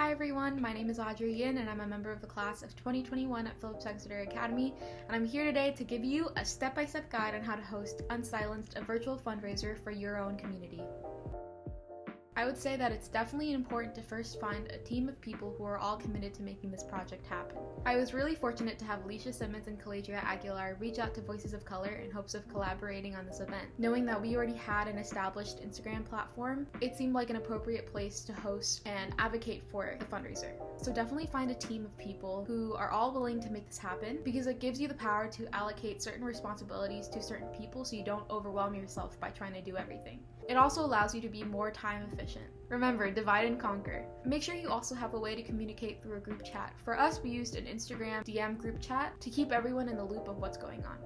Hi everyone, my name is Audrey Yin and I'm a member of the class of 2021 at Phillips Exeter Academy, and I'm here today to give you a step-by-step guide on how to host Unsilenced, a virtual fundraiser for your own community. I would say that it's definitely important to first find a team of people who are all committed to making this project happen. I was really fortunate to have Alicia Simmons and Caladria Aguilar reach out to Voices of Color in hopes of collaborating on this event. Knowing that we already had an established Instagram platform, it seemed like an appropriate place to host and advocate for the fundraiser. So definitely find a team of people who are all willing to make this happen, because it gives you the power to allocate certain responsibilities to certain people so you don't overwhelm yourself by trying to do everything. It also allows you to be more time efficient. Remember, divide and conquer. Make sure you also have a way to communicate through a group chat. For us, we used an Instagram DM group chat to keep everyone in the loop of what's going on.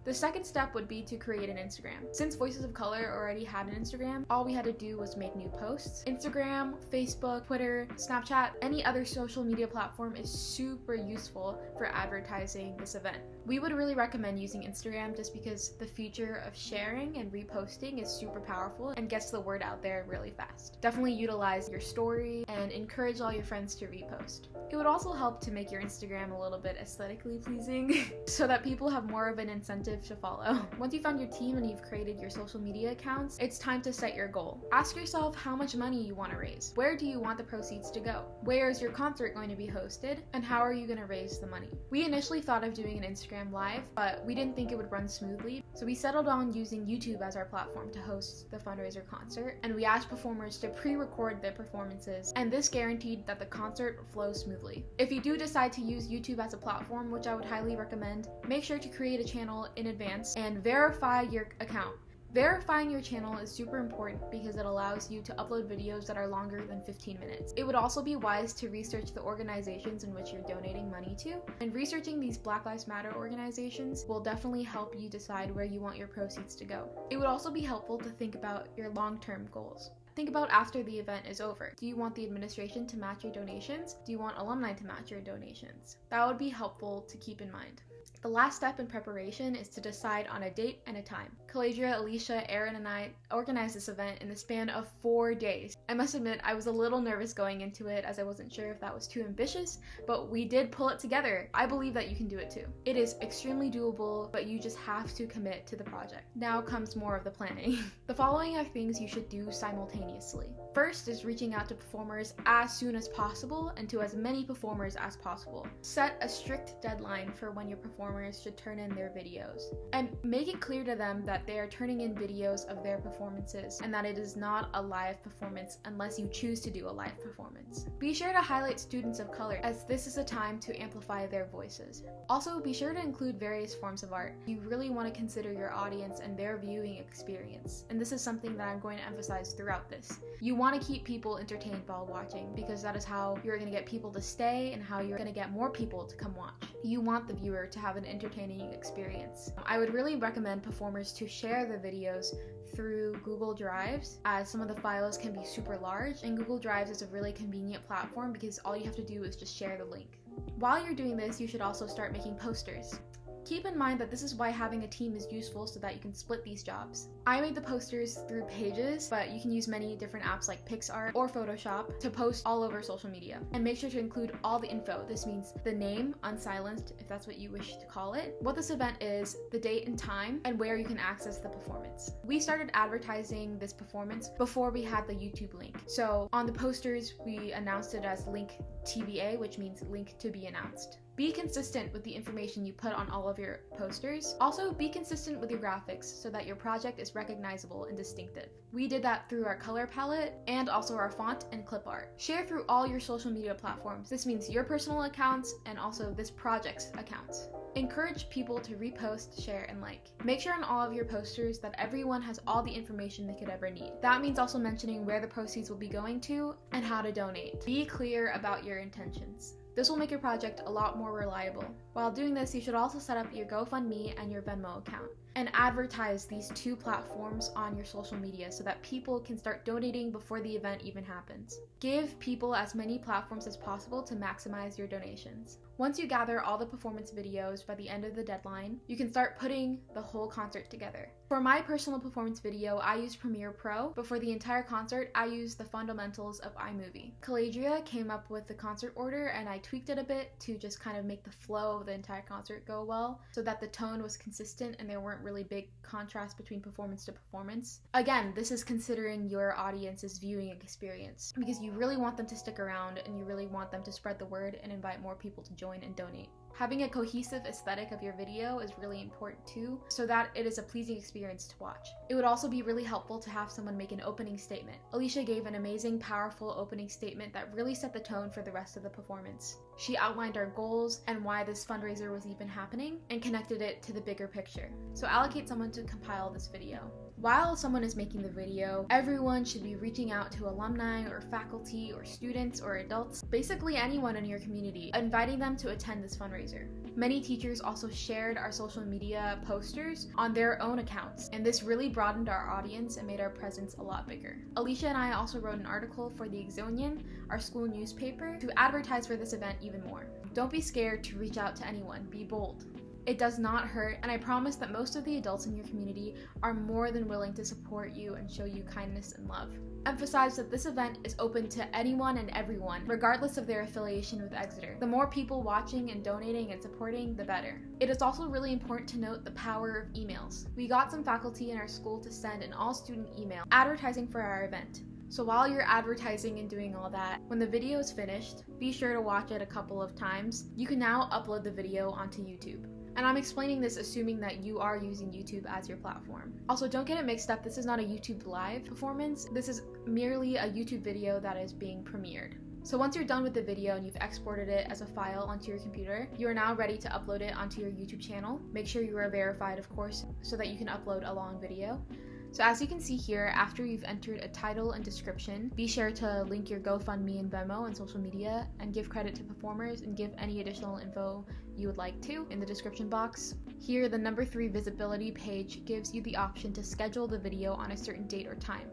The second step would be to create an Instagram. Since Voices of Color already had an Instagram, all we had to do was make new posts. Instagram, Facebook, Twitter, Snapchat, any other social media platform is super useful for advertising this event. We would really recommend using Instagram just because the feature of sharing and reposting is super powerful and gets the word out there really fast. Definitely utilize your story and encourage all your friends to repost. It would also help to make your Instagram a little bit aesthetically pleasing so that people have more of an incentive to follow. Once you found your team and you've created your social media accounts, it's time to set your goal. Ask yourself how much money you want to raise. Where do you want the proceeds to go? Where is your concert going to be hosted? And how are you going to raise the money? We initially thought of doing an Instagram live, but we didn't think it would run smoothly, so we settled on using YouTube as our platform to host the fundraiser concert, and we asked performers to pre-record their performances, and this guaranteed that the concert would flow smoothly. If you do decide to use YouTube as a platform, which I would highly recommend, make sure to create a channel in advance and verify your account. Verifying your channel is super important because it allows you to upload videos that are longer than 15 minutes. It would also be wise to research the organizations in which you're donating money to, and researching these Black Lives Matter organizations will definitely help you decide where you want your proceeds to go. It would also be helpful to think about your long-term goals. Think about after the event is over. Do you want the administration to match your donations? Do you want alumni to match your donations? That would be helpful to keep in mind. The last step in preparation is to decide on a date and a time. Caladria, Alicia, Aaron, and I organized this event in the span of 4 days. I must admit, I was a little nervous going into it as I wasn't sure if that was too ambitious, but we did pull it together. I believe that you can do it too. It is extremely doable, but you just have to commit to the project. Now comes more of the planning. The following are things you should do simultaneously. First is reaching out to performers as soon as possible and to as many performers as possible. Set a strict deadline for when your performers should turn in their videos, and make it clear to them that they are turning in videos of their performances and that it is not a live performance unless you choose to do a live performance. Be sure to highlight students of color, as this is a time to amplify their voices. Also, be sure to include various forms of art. You really want to consider your audience and their viewing experience, and this is something that I'm going to emphasize throughout this. You want to keep people entertained while watching, because that is how you're going to get people to stay and how you're going to get more people to come watch. You want the viewer to have an entertaining experience. I would really recommend performers to share the videos through Google Drives, as some of the files can be super large, and Google Drives is a really convenient platform because all you have to do is just share the link. While you're doing this, you should also start making posters. Keep in mind that this is why having a team is useful, so that you can split these jobs. I made the posters through Pages, but you can use many different apps like PixArt or Photoshop to post all over social media. And make sure to include all the info. This means the name, Unsilenced, if that's what you wish to call it, what this event is, the date and time, and where you can access the performance. We started advertising this performance before we had the YouTube link. So on the posters, we announced it as link TBA, which means link to be announced. Be consistent with the information you put on all of your posters. Also, be consistent with your graphics so that your project is recognizable and distinctive. We did that through our color palette and also our font and clip art. Share through all your social media platforms. This means your personal accounts and also this project's accounts. Encourage people to repost, share, and like. Make sure on all of your posters that everyone has all the information they could ever need. That means also mentioning where the proceeds will be going to and how to donate. Be clear about your intentions. This will make your project a lot more reliable. While doing this, you should also set up your GoFundMe and your Venmo account, and advertise these two platforms on your social media so that people can start donating before the event even happens. Give people as many platforms as possible to maximize your donations. Once you gather all the performance videos by the end of the deadline, you can start putting the whole concert together. For my personal performance video, I used Premiere Pro, but for the entire concert, I used the fundamentals of iMovie. Caladria came up with the concert order, and I tweaked it a bit to just kind of make the flow of the entire concert go well, so that the tone was consistent and there weren't really big contrasts between performance to performance. Again, this is considering your audience's viewing experience, because you really want them to stick around and you really want them to spread the word and invite more people to join and donate. Having a cohesive aesthetic of your video is really important too, so that it is a pleasing experience to watch. It would also be really helpful to have someone make an opening statement. Alicia gave an amazing, powerful opening statement that really set the tone for the rest of the performance. She outlined our goals and why this fundraiser was even happening, and connected it to the bigger picture. So allocate someone to compile this video. While someone is making the video, everyone should be reaching out to alumni or faculty or students or adults, basically anyone in your community, inviting them to attend this fundraiser. Many teachers also shared our social media posters on their own accounts, and this really broadened our audience and made our presence a lot bigger. Alicia and I also wrote an article for the Exonian, our school newspaper, to advertise for this event even more. Don't be scared to reach out to anyone, be bold. It does not hurt, and I promise that most of the adults in your community are more than willing to support you and show you kindness and love. Emphasize that this event is open to anyone and everyone, regardless of their affiliation with Exeter. The more people watching and donating and supporting, the better. It is also really important to note the power of emails. We got some faculty in our school to send an all-student email advertising for our event. So while you're advertising and doing all that, when the video is finished, be sure to watch it a couple of times. You can now upload the video onto YouTube. And I'm explaining this assuming that you are using YouTube as your platform. Also, don't get it mixed up, this is not a YouTube live performance. This is merely a YouTube video that is being premiered. So once you're done with the video and you've exported it as a file onto your computer, you are now ready to upload it onto your YouTube channel. Make sure you are verified, of course, so that you can upload a long video. So as you can see here, after you've entered a title and description, be sure to link your GoFundMe and Venmo and social media, and give credit to performers and give any additional info you would like to in the description box. Here, the number 3 visibility page gives you the option to schedule the video on a certain date or time.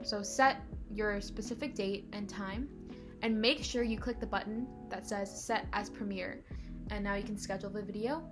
So set your specific date and time, and make sure you click the button that says set as premiere, and now you can schedule the video.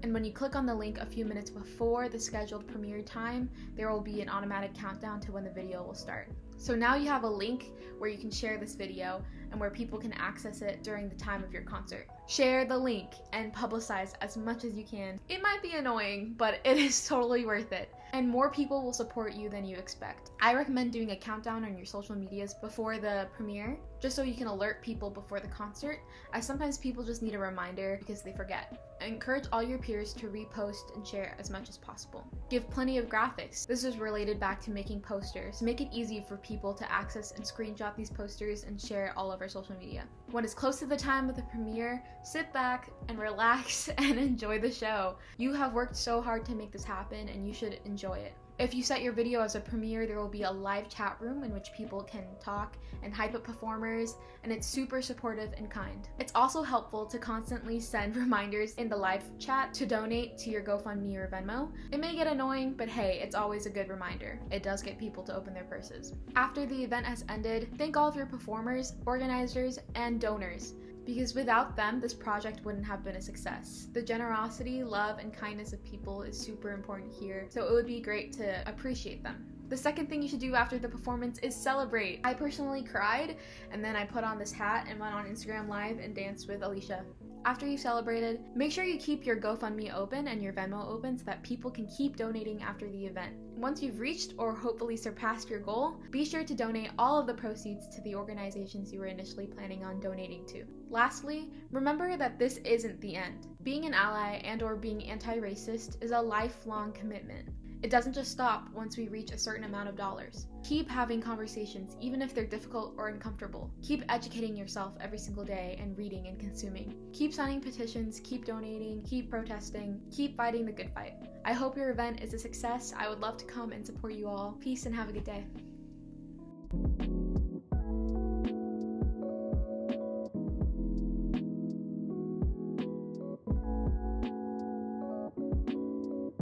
And when you click on the link a few minutes before the scheduled premiere time, there will be an automatic countdown to when the video will start. So now you have a link where you can share this video and where people can access it during the time of your concert. Share the link and publicize as much as you can. It might be annoying, but it is totally worth it. And more people will support you than you expect. I recommend doing a countdown on your social medias before the premiere, just so you can alert people before the concert, as sometimes people just need a reminder because they forget. Encourage all your peers to repost and share as much as possible. Give plenty of graphics. This is related back to making posters. Make it easy for people to access and screenshot these posters and share it all over social media. When it's close to the time of the premiere, sit back and relax and enjoy the show. You have worked so hard to make this happen, and you should enjoy it. If you set your video as a premiere, there will be a live chat room in which people can talk and hype up performers, and it's super supportive and kind. It's also helpful to constantly send reminders in the live chat to donate to your GoFundMe or Venmo. It may get annoying, but hey, it's always a good reminder. It does get people to open their purses. After the event has ended, thank all of your performers, organizers, and donors, because without them, this project wouldn't have been a success. The generosity, love, and kindness of people is super important here, so it would be great to appreciate them. The second thing you should do after the performance is celebrate. I personally cried, and then I put on this hat and went on Instagram Live and danced with Alicia. After you've celebrated, make sure you keep your GoFundMe open and your Venmo open so that people can keep donating after the event. Once you've reached or hopefully surpassed your goal, be sure to donate all of the proceeds to the organizations you were initially planning on donating to. Lastly, remember that this isn't the end. Being an ally and/or being anti-racist is a lifelong commitment. It doesn't just stop once we reach a certain amount of dollars. Keep having conversations, even if they're difficult or uncomfortable. Keep educating yourself every single day and reading and consuming. Keep signing petitions, keep donating, keep protesting, keep fighting the good fight. I hope your event is a success. I would love to come and support you all. Peace and have a good day.